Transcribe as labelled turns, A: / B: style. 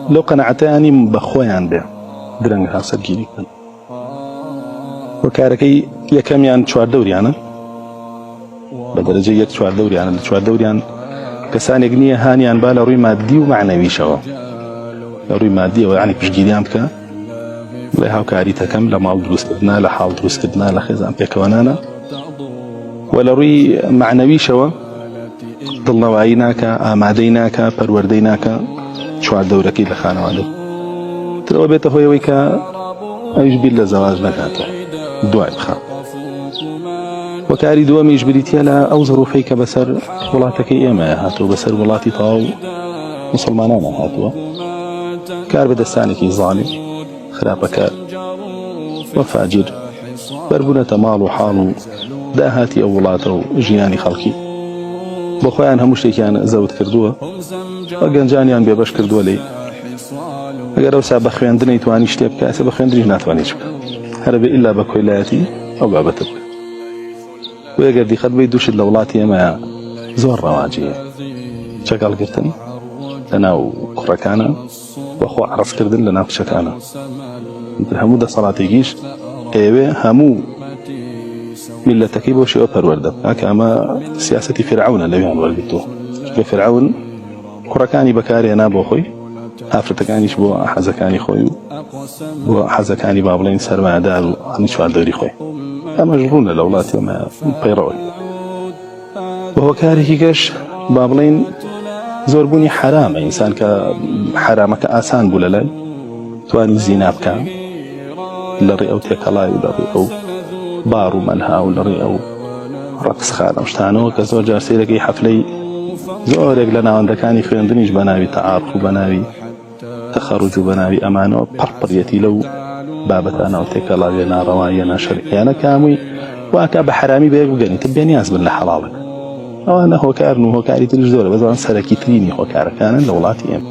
A: لو قناعتاني بخويان به درنگها سرگیری کن وكاركي يكميان چوار دوريانا بدرجة يك چوار دوريانا چوار دوريان كسان يقنية هانيان بالا روي مادي ومعنوي شوا روي مادي ويعني بشجيريان بك لها وكاري تكم لمال دروس كدنا لحال دروس كدنا لخزان بيكوانانا ولا روي معنوي شوا ضلنا وعيناك آماديناك پرورديناك چوار دوركي لخانا والو تلو بيته هو يويكا ايش بالله زواج نكاته دعاء بخا وكاري دوامي يجبريتيا لا او ظروفيك بسر ولاتك ايما هاتو بسر ولاتي طاو مسلمانانا هاتو كار بدستانك ظالم خرابك وفاجر بربونة مال وحال داهاتي او ولاتو جياني خلقي بخوان هموش ليكيان زود كردوه وقنجانيان بيباش كردوه لي اگر اوسا بخوێندنەی توانی شتێ بکە ئەسە بەخوێندنیش ناتوانێت بکە هەربێ ئیلا بە کۆیلایەتی ئەو بابەتە بکە و ئەگەر دیقەت بێت دووشت لە وڵاتی ئێمەیە زۆر ڕەواجییە چەکەڵگرتن لەناو کوڕەکانە وەخۆ عەرەزکردن لەناو کچەکانە هەموو دەسەڵاتێکیش ئێوێ هەموو میلەتەکەی بۆ شێوە پەروەردە بکە کە ئەمە سیاسەتی فیرعەونە لەوێیان وەرگرتووە کە فیرعەون کوڕەکانی بەکارهێنا بۆ خۆی ئافرەتەکانیش بۆ حەزەکانی خۆی و بۆ حەزەکانی با بڵێن سەرمایەدار و هەموو چواردەوری خۆی ئەمەش ڕوونە لە وڵاتی ئێمە پەیڕەوەی بە هۆکارێکی گەش با بڵێن زۆربوونی حرامە ئینسان کە حرامەکە ئاسان بوو لەلای توانی زینا بکە لەڕێ ئەو تێکەڵای و لەڕێ ئەو بار و مەلها و لەڕێ ئەو ڕەقسخانە و شتانەوە کە زۆر جار سەیرەکەی حەفلەی زۆرێک لە ناوەندەکانی خوێندنیش بە ناوی تەعارف و بە ناوی تەخەڕوج و بە ناوی ئەمانەوە پڕپڕیەتی لەو بابەتانەوە تێکەڵاویە ناڕەواییە ناشەرعیانە کە هەمووی واکە بە حرامی بەیەک بگەنیتە بێنیاز بن لە حەڵاڵێک ئەوانە هۆکارن و هۆکاری تریش زۆرە بەزان سەرەکی ترینی هۆکارەکانن لە وڵاتی ئێمە